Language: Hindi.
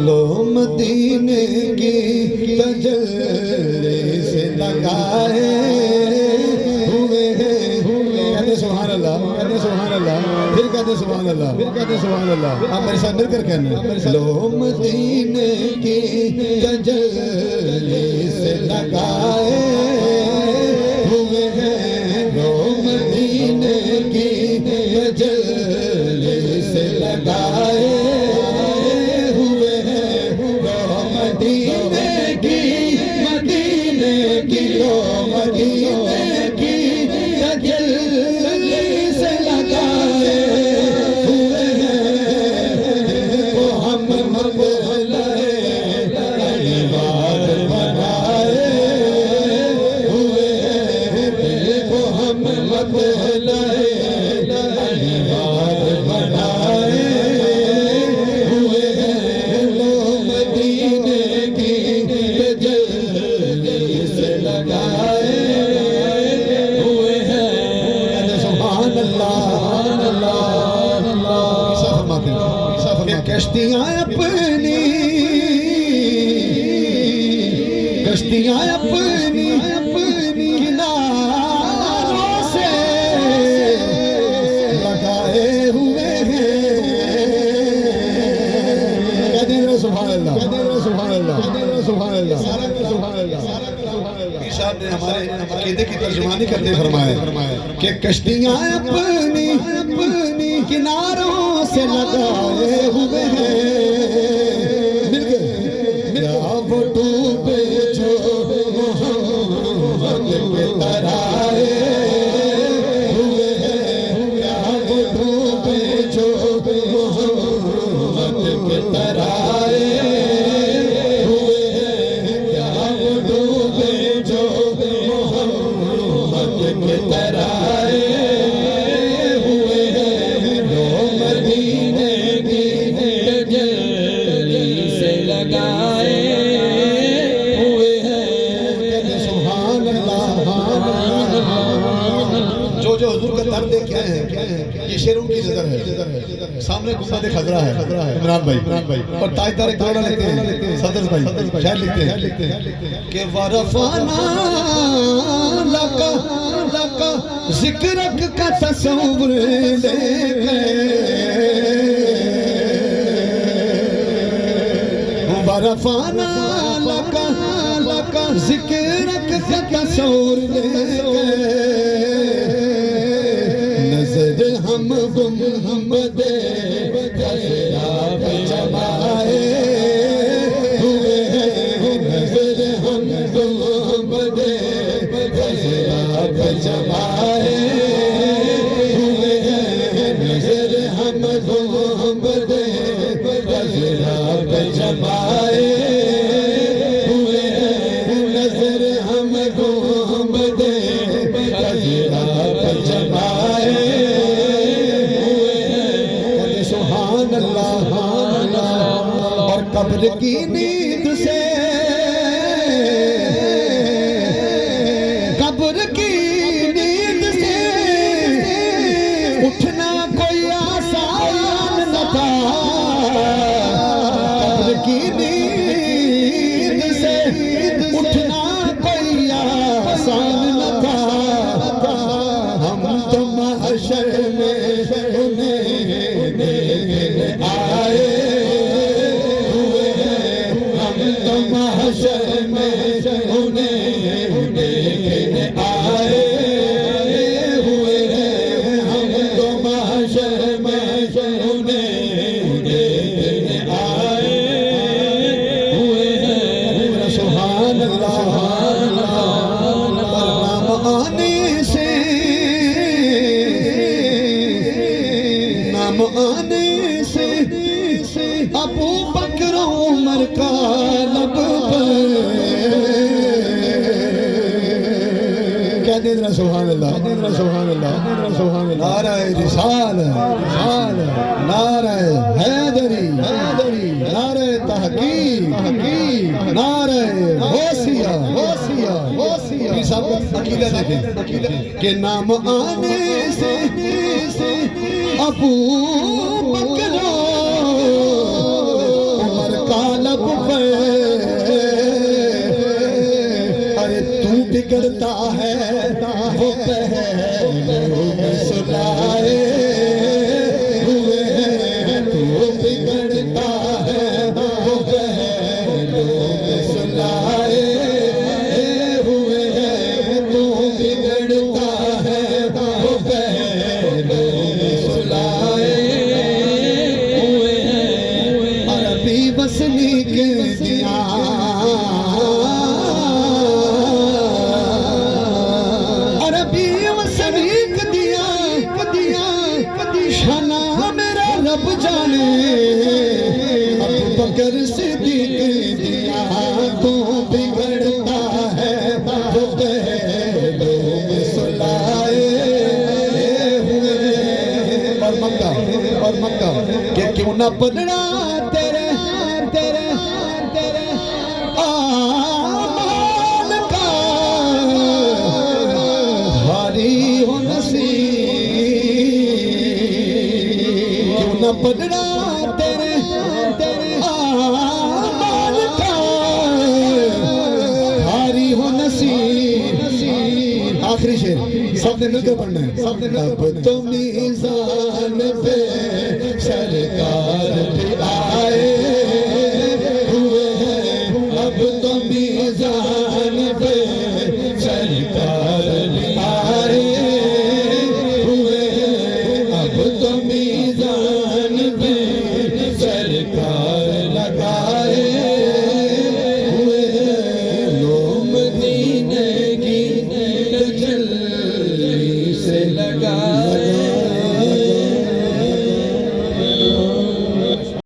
लो मदीने की तजल्ली से लगाए हुए हैं। कहते सुभान अल्लाह, कहते सुभान अल्लाह, फिर कहते सुभान अल्लाह, फिर कहते सुभान अल्लाह। आप मेरे साथ मिलकर कहना, लो मदीने की तजल्ली से लगाए हुए हैं, लो मदीने की तजल्ली से लगाए हुए हैं, लो मदीने की, मदीने की, लो मदीने की तजल्ली से लगाए हुए हैं। को हम मौलाए दीवार बनाए हुए हैं, को हम मौलाए दीवार बनाए हुए हैं, लो मदीने की तजल्ली से लगाए हुए हैं। सुभान अल्लाह, कश्तियाँ अपनी, कश्तियाँ अपनी किनारों से लगाए हुए हैं। कहते हैं सुभान अल्लाह, कहते हैं सुभान अल्लाह, कहते हैं सुभान अल्लाह, सुभान अल्लाह। साहब ने हमारे अकीदे की तर्जुमानी करते फरमाया कि कश्तियाँ अपनी किनारों से लगाए हुए हैं। क्या वो डूबे जो मोहम्मद के तराए हुए हैं, क्या वो डूबे जो मोहम्मद के तराए हुए हैं, क्या वो डूबे जो मोहम्मद के तराए हुए हैं, लो मदीने की तजल्ली से लगाए हुए हैं। सुभान अल्लाह। जो जो हुजूर का दर देख आए हैं, ये शेरों की नजर है। सामने गुंबद खजरा है इमरान भाई, और ताजदार कौड़ा लिखते हैं सदर भाई, शायर लिखते हैं कि वरफाना लका लका जिक्रक का तस्वुर ले वरफाना लका लका जिक्रक का तस्वुर ले नजर हम गुंबदे खजरा पे जमाए हुए हैं, नजर हम गुंबदे खजरा पे जमाए हुए हैं, नजर हम गुंबदे खजरा पे जमाए हुए हैं, नजर हम गुंबदे खजरा पे जमाए हुए हैं। सुभान अल्लाह। और कब्र की नींद से, कब्र की नींद से उठना कोई आसान न था, कब्र की नींद से उठना कोई आसान न था। हम तो महशर में उन्हें देखने आए हुए हैं, हम तो महशर में उन्हें देखने आए हुए हैं, हम तो महशर में उन्हें देखने आए हुए हैं। सुभान अल्लाह। नाम आने से, नाम आने से अबू बकर उमर का लब पर कहते हैं सुभान अल्लाह, सुभान अल्लाह, सुभान अल्लाह। नारे रिसालत, नारे हैदरी, नारे तहकीक, नारे गौसिया, साहब का अकीदा देखें कि नाम आने से अबू बकर उमर का बिगड़ता है वो पहलू में सुलाए हुए हैं, तू बिगड़ता है वो पहलू में सुलाए हुए हैं, तू बिगड़ता है वो पहलू में सुलाए हुए हैं। अरबी वसनीक दिया रब जाने अबू बकर सिद्दीक दिया तो बिगड़ता है वो पहलू में सुलाए हुए। और मक्का कि क्यों ना पलड़ा तेरे तेरे तेरे आमाल का भारी हो नसीब, न पलड़ा तेरे तेरे आमाल का भारी हो नसीब। आखिरी शेर सबने मिलकर पढ़ना है। अब तो मीज़ान पे